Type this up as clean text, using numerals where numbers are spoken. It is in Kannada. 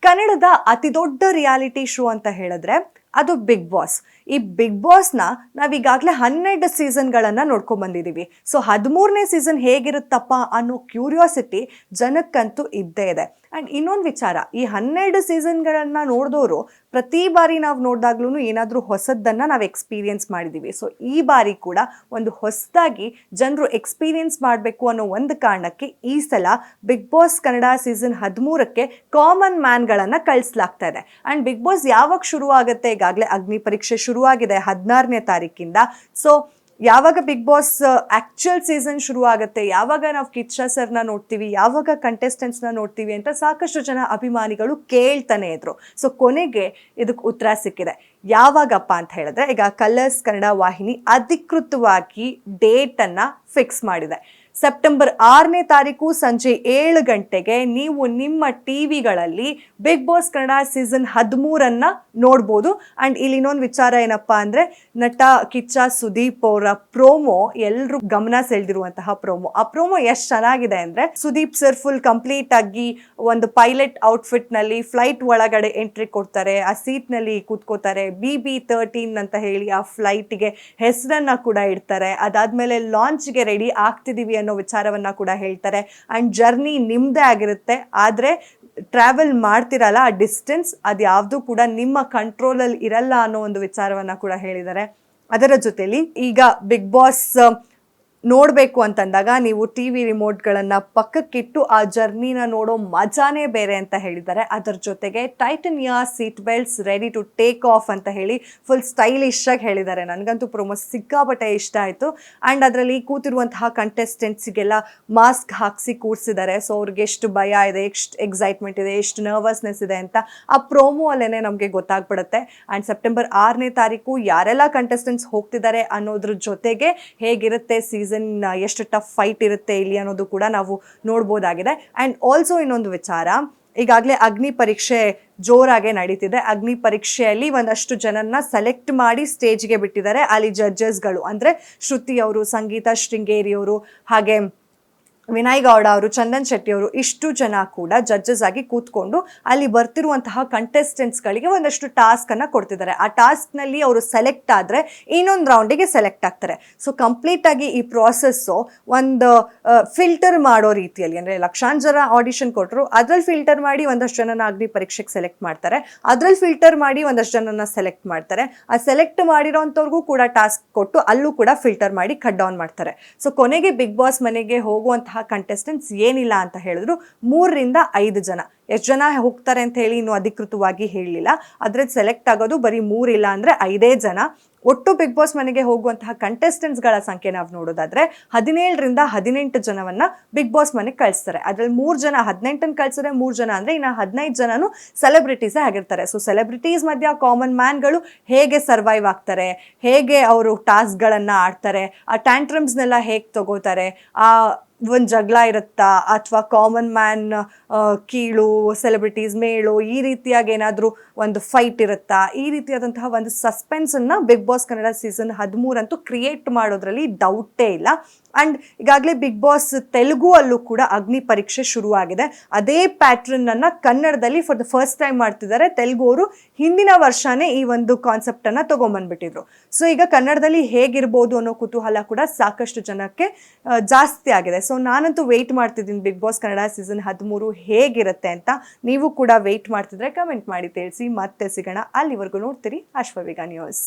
ಕನ್ನಡದ ಅತಿ ದೊಡ್ಡ ರಿಯಾಲಿಟಿ ಶೋ ಅಂತ ಹೇಳಿದ್ರೆ ಅದು ಬಿಗ್ ಬಾಸ್. ಈ ಬಿಗ್ ಬಾಸ್ನ ನಾವೀಗಾಗಲೇ 12 ಸೀಸನ್ಗಳನ್ನು ನೋಡ್ಕೊಂಡ್ ಬಂದಿದ್ದೀವಿ. ಸೊ 13ನೇ ಸೀಸನ್ ಹೇಗಿರುತ್ತಪ್ಪ ಅನ್ನೋ ಕ್ಯೂರಿಯಾಸಿಟಿ ಜನಕ್ಕಂತೂ ಇದ್ದೇ ಇದೆ. ಆ್ಯಂಡ್ ಇನ್ನೊಂದು ವಿಚಾರ, ಈ 12 ಸೀಸನ್ಗಳನ್ನು ನೋಡಿದವರು ಪ್ರತಿ ಬಾರಿ ನಾವು ನೋಡಿದಾಗ್ಲೂ ಏನಾದರೂ ಹೊಸದನ್ನು ನಾವು ಎಕ್ಸ್ಪೀರಿಯನ್ಸ್ ಮಾಡಿದ್ದೀವಿ. ಸೊ ಈ ಬಾರಿ ಕೂಡ ಒಂದು ಹೊಸದಾಗಿ ಜನರು ಎಕ್ಸ್ಪೀರಿಯನ್ಸ್ ಮಾಡಬೇಕು ಅನ್ನೋ ಒಂದು ಕಾರಣಕ್ಕೆ ಈ ಸಲ ಬಿಗ್ ಬಾಸ್ ಕನ್ನಡ ಸೀಸನ್ 13ಕ್ಕೆ ಕಾಮನ್ ಮ್ಯಾನ್ಗಳನ್ನು ಕಳಿಸ್ಲಾಗ್ತಾ ಇದೆ. ಆ್ಯಂಡ್ ಬಿಗ್ ಬಾಸ್ ಯಾವಾಗ ಶುರು ಆಗುತ್ತೆ, ಈಗಾಗಲೇ ಅಗ್ನಿ ಪರೀಕ್ಷೆ ಶುರುವಾಗಿದೆ 16ನೇ ತಾರೀಕಿಂದ. ಸೊ ಯಾವಾಗ ಬಿಗ್ ಬಾಸ್ ಆ್ಯಕ್ಚುಯಲ್ ಸೀಸನ್ ಶುರು ಆಗುತ್ತೆ, ಯಾವಾಗ ನಾವು ಕಿಚ್ಚ ಸರ್ನ ನೋಡ್ತೀವಿ, ಯಾವಾಗ ಕಂಟೆಸ್ಟೆಂಟ್ಸ್ನ ನೋಡ್ತೀವಿ ಅಂತ ಸಾಕಷ್ಟು ಜನ ಅಭಿಮಾನಿಗಳು ಕೇಳ್ತಾನೆ ಇದ್ರು. ಸೊ ಕೊನೆಗೆ ಇದಕ್ಕೆ ಉತ್ತರ ಸಿಕ್ಕಿದೆ. ಯಾವಾಗಪ್ಪ ಅಂತ ಹೇಳಿದ್ರೆ, ಈಗ ಕಲರ್ಸ್ ಕನ್ನಡ ವಾಹಿನಿ ಅಧಿಕೃತವಾಗಿ ಡೇಟನ್ನು ಫಿಕ್ಸ್ ಮಾಡಿದೆ. ಸೆಪ್ಟೆಂಬರ್ 6ನೇ ತಾರೀಕು ಸಂಜೆ 7 ಗಂಟೆಗೆ ನೀವು ನಿಮ್ಮ ಟಿವಿಗಳಲ್ಲಿ ಬಿಗ್ ಬಾಸ್ ಕನ್ನಡ ಸೀಸನ್ 13 ನೋಡ್ಬೋದು. ಆ್ಯಂಡ್ ಇಲ್ಲಿ ಇನ್ನೊಂದು ವಿಚಾರ ಏನಪ್ಪ ಅಂದರೆ, ನಟ ಕಿಚ್ಚ ಸುದೀಪ್ ಅವರ ಪ್ರೋಮೋ ಎಲ್ಲರೂ ಗಮನ ಸೆಳೆದಿರುವಂತಹ ಪ್ರೋಮೋ. ಆ ಪ್ರೋಮೋ ಎಷ್ಟು ಚೆನ್ನಾಗಿದೆ ಅಂದರೆ, ಸುದೀಪ್ ಸರ್ ಫುಲ್ ಕಂಪ್ಲೀಟ್ ಆಗಿ ಒಂದು ಪೈಲಟ್ ಔಟ್ಫಿಟ್ನಲ್ಲಿ ಫ್ಲೈಟ್ ಒಳಗಡೆ ಎಂಟ್ರಿ ಕೊಡ್ತಾರೆ. ಆ ಸೀಟ್ನಲ್ಲಿ ಕೂತ್ಕೋತಾರೆ. BB13 ಅಂತ ಹೇಳಿ ಆ ಫ್ಲೈಟ್ಗೆ ಹೆಸರನ್ನು ಕೂಡ ಇಡ್ತಾರೆ. ಅದಾದಮೇಲೆ ಲಾಂಚ್ಗೆ ರೆಡಿ ಆಗ್ತಿದ್ದೀವಿ ಅನ್ನೋ ವಿಚಾರವನ್ನ ಕೂಡ ಹೇಳ್ತಾರೆ. ಆ್ಯಂಡ್ ಜರ್ನಿ ನಿಮ್ಮದೇ ಆಗಿರುತ್ತೆ, ಆದರೆ ಟ್ರಾವೆಲ್ ಮಾಡ್ತಿರಲ್ಲ ಆ ಡಿಸ್ಟೆನ್ಸ್ ಅದು ಯಾವುದು ಕೂಡ ನಿಮ್ಮ ಕಂಟ್ರೋಲಲ್ಲಿ ಇರಲ್ಲ ಅನ್ನೋ ಒಂದು ವಿಚಾರವನ್ನ ಕೂಡ ಹೇಳಿದ್ದಾರೆ. ಅದರ ಜೊತೆಲಿ ಈಗ ಬಿಗ್ ಬಾಸ್ ನೋಡಬೇಕು ಅಂತಂದಾಗ ನೀವು TV ರಿಮೋಟ್ಗಳನ್ನು ಪಕ್ಕಕ್ಕಿಟ್ಟು ಆ ಜರ್ನಿನ ನೋಡೋ ಮಜಾನೇ ಬೇರೆ ಅಂತ ಹೇಳಿದ್ದಾರೆ. ಅದರ ಜೊತೆಗೆ ಟೈಟನಿಯಾ seat belts ready to take off ಅಂತ ಹೇಳಿ ಫುಲ್ ಸ್ಟೈಲಿಶ್ ಆಗಿ ಹೇಳಿದ್ದಾರೆ. ನನಗಂತೂ ಪ್ರೊಮೋ ಸಿಕ್ಕಾಪಟ್ಟೆ ಇಷ್ಟ ಆಯಿತು. ಆ್ಯಂಡ್ ಅದರಲ್ಲಿ ಕೂತಿರುವಂತಹ ಕಂಟೆಸ್ಟೆಂಟ್ಸಿಗೆಲ್ಲ ಮಾಸ್ಕ್ ಹಾಕಿಸಿ ಕೂರಿಸಿದ್ದಾರೆ. ಸೊ ಅವ್ರಿಗೆ ಎಷ್ಟು ಭಯ ಇದೆ, ಎಷ್ಟು ಎಕ್ಸೈಟ್ಮೆಂಟ್ ಇದೆ, ಎಷ್ಟು ನರ್ವಸ್ನೆಸ್ ಇದೆ ಅಂತ ಆ ಪ್ರೋಮೋ ಅಲ್ಲೇ ನಮಗೆ ಗೊತ್ತಾಗ್ಬಿಡುತ್ತೆ. ಆ್ಯಂಡ್ ಸೆಪ್ಟೆಂಬರ್ 6ನೇ ತಾರೀಕು ಯಾರೆಲ್ಲ ಕಂಟೆಸ್ಟೆಂಟ್ಸ್ ಹೋಗ್ತಿದ್ದಾರೆ ಅನ್ನೋದ್ರ ಜೊತೆಗೆ ಹೇಗಿರುತ್ತೆ ಸೀಸನ್, ಎಷ್ಟು ಟಫ್ ಫೈಟ್ ಇರುತ್ತೆ ಇಲ್ಲಿ ಅನ್ನೋದು ಕೂಡ ನಾವು ನೋಡ್ಬೋದಾಗಿದೆ. ಆ್ಯಂಡ್ ಆಲ್ಸೋ ಇನ್ನೊಂದು ವಿಚಾರ, ಈಗಾಗಲೇ ಅಗ್ನಿ ಪರೀಕ್ಷೆ ಜೋರಾಗೆ ನಡೀತಿದೆ. ಅಗ್ನಿ ಪರೀಕ್ಷೆಯಲ್ಲಿ ಒಂದಷ್ಟು ಜನನ್ನ ಸೆಲೆಕ್ಟ್ ಮಾಡಿ ಸ್ಟೇಜ್ಗೆ ಬಿಟ್ಟಿದ್ದಾರೆ. ಅಲ್ಲಿ ಜಡ್ಜಸ್ಗಳು ಅಂದರೆ ಶ್ರುತಿ ಅವರು, ಸಂಗೀತ ಶೃಂಗೇರಿ ಅವರು, ಹಾಗೆ ವಿನಯ್ ಗೌಡ ಅವರು, ಚಂದನ್ ಶೆಟ್ಟಿ ಅವರು, ಇಷ್ಟು ಜನ ಕೂಡ ಜಡ್ಜಸ್ ಆಗಿ ಕೂತ್ಕೊಂಡು ಅಲ್ಲಿ ಬರ್ತಿರುವಂತಹ ಕಂಟೆಸ್ಟೆಂಟ್ಸ್ಗಳಿಗೆ ಒಂದಷ್ಟು ಟಾಸ್ಕನ್ನು ಕೊಡ್ತಿದ್ದಾರೆ. ಆ ಟಾಸ್ಕ್ನಲ್ಲಿ ಅವರು ಸೆಲೆಕ್ಟ್ ಆದರೆ ಇನ್ನೊಂದು ರೌಂಡಿಗೆ ಸೆಲೆಕ್ಟ್ ಆಗ್ತಾರೆ. ಸೊ ಕಂಪ್ಲೀಟಾಗಿ ಈ ಪ್ರಾಸೆಸ್ಸು ಒಂದು ಫಿಲ್ಟರ್ ಮಾಡೋ ರೀತಿಯಲ್ಲಿ, ಅಂದರೆ ಲಕ್ಷಾಂತರ ಜನ ಆಡಿಷನ್ ಕೊಟ್ಟರು, ಅದ್ರಲ್ಲಿ ಫಿಲ್ಟರ್ ಮಾಡಿ ಒಂದಷ್ಟು ಜನನ ಅಗ್ನಿ ಪರೀಕ್ಷೆಗೆ ಸೆಲೆಕ್ಟ್ ಮಾಡ್ತಾರೆ. ಅದ್ರಲ್ಲಿ ಫಿಲ್ಟರ್ ಮಾಡಿ ಒಂದಷ್ಟು ಜನನ ಸೆಲೆಕ್ಟ್ ಮಾಡ್ತಾರೆ. ಆ ಸೆಲೆಕ್ಟ್ ಮಾಡಿರೋಂಥವ್ರಿಗೂ ಕೂಡ ಟಾಸ್ಕ್ ಕೊಟ್ಟು ಅಲ್ಲೂ ಕೂಡ ಫಿಲ್ಟರ್ ಮಾಡಿ ಕಟ್ ಡೌನ್ ಮಾಡ್ತಾರೆ. ಸೊ ಕೊನೆಗೆ ಬಿಗ್ ಬಾಸ್ ಮನೆಗೆ ಹೋಗುವಂತಹ ಕಂಟೆಸ್ಟೆಂಟ್ಸ್ ಏನಿಲ್ಲ ಅಂತ ಹೇಳಿದ್ರು 3 ರಿಂದ 5 ಜನ. ಎಷ್ಟು ಜನ ಹೋಗ್ತಾರೆ ಅಂತ ಹೇಳಿ ಇನ್ನೂ ಅಧಿಕೃತವಾಗಿ ಹೇಳಲಿಲ್ಲ. ಅದ್ರಲ್ಲಿ ಸೆಲೆಕ್ಟ್ ಆಗೋದು ಬರೀ 3 ಇಲ್ಲ ಅಂದರೆ 5 ಜನ. ಒಟ್ಟು ಬಿಗ್ ಬಾಸ್ ಮನೆಗೆ ಹೋಗುವಂತಹ ಕಂಟೆಸ್ಟೆಂಟ್ಸ್ಗಳ ಸಂಖ್ಯೆ ನಾವು ನೋಡೋದಾದ್ರೆ 17 ರಿಂದ 18 ಜನವನ್ನ ಬಿಗ್ ಬಾಸ್ ಮನೆಗೆ ಕಳಿಸ್ತಾರೆ. ಅದ್ರಲ್ಲಿ 3 ಜನ 18 ಕಳಿಸಿದ್ರೆ 3 ಜನ ಅಂದರೆ ಇನ್ನು 15 ಜನನು ಸೆಲೆಬ್ರಿಟೀಸೇ ಆಗಿರ್ತಾರೆ. ಸೊ ಸೆಲೆಬ್ರಿಟೀಸ್ ಮಧ್ಯ ಕಾಮನ್ ಮ್ಯಾನ್ಗಳು ಹೇಗೆ ಸರ್ವೈವ್ ಆಗ್ತಾರೆ, ಹೇಗೆ ಅವರು ಟಾಸ್ಕ್ಗಳನ್ನು ಆಡ್ತಾರೆ, ಆ ಟ್ಯಾಂಟ್ರಮ್ಸ್ನೆಲ್ಲ ಹೇಗೆ ತಗೋತಾರೆ, ಆ ಒಂದು ಜಗಳ ಇರುತ್ತಾ ಅಥವಾ ಕಾಮನ್ ಮ್ಯಾನ್ ಕೀಳು, ಸೆಲೆಬ್ರಿಟೀಸ್ ಮೇಳು, ಈ ರೀತಿಯಾಗಿ ಏನಾದರೂ ಒಂದು ಫೈಟ್ ಇರುತ್ತಾ, ಈ ರೀತಿಯಾದಂತಹ ಒಂದು ಸಸ್ಪೆನ್ಸನ್ನು ಬಿಗ್ ಬಾಸ್ ಕನ್ನಡ ಸೀಸನ್ 13 ಅಂತೂ ಕ್ರಿಯೇಟ್ ಮಾಡೋದ್ರಲ್ಲಿ ಡೌಟೇ ಇಲ್ಲ. ಆ್ಯಂಡ್ ಈಗಾಗಲೇ ಬಿಗ್ ಬಾಸ್ ತೆಲುಗು ಅಲ್ಲೂ ಕೂಡ ಅಗ್ನಿ ಪರೀಕ್ಷೆ ಶುರುವಾಗಿದೆ. ಅದೇ ಪ್ಯಾಟ್ರನ್ನನ್ನು ಕನ್ನಡದಲ್ಲಿ ಫಾರ್ ದ ಫಸ್ಟ್ ಟೈಮ್ ಮಾಡ್ತಿದ್ದಾರೆ. ತೆಲುಗು ಅವರು ಹಿಂದಿನ ವರ್ಷನೇ ಈ ಒಂದು ಕಾನ್ಸೆಪ್ಟನ್ನು ತೊಗೊಂಬಂದ್ಬಿಟ್ಟಿದ್ರು. ಸೊ ಈಗ ಕನ್ನಡದಲ್ಲಿ ಹೇಗಿರ್ಬೋದು ಅನ್ನೋ ಕುತೂಹಲ ಕೂಡ ಸಾಕಷ್ಟು ಜನಕ್ಕೆ ಜಾಸ್ತಿ ಆಗಿದೆ. ಸೊ ನಾನಂತೂ ವೆಯ್ಟ್ ಮಾಡ್ತಿದ್ದೀನಿ ಬಿಗ್ ಬಾಸ್ ಕನ್ನಡ ಸೀಸನ್ 13 ಹೇಗಿರುತ್ತೆ ಅಂತ. ನೀವು ಕೂಡ ವೆಯ್ಟ್ ಮಾಡ್ತಿದ್ರೆ ಕಮೆಂಟ್ ಮಾಡಿ ತಿಳಿಸಿ. ಮತ್ತೆ ಸಿಗೋಣ. ಅಲ್ಲಿವರೆಗೂ ನೋಡ್ತೀರಿ ಅಶ್ವವೇಗ ನ್ಯೂಸ್.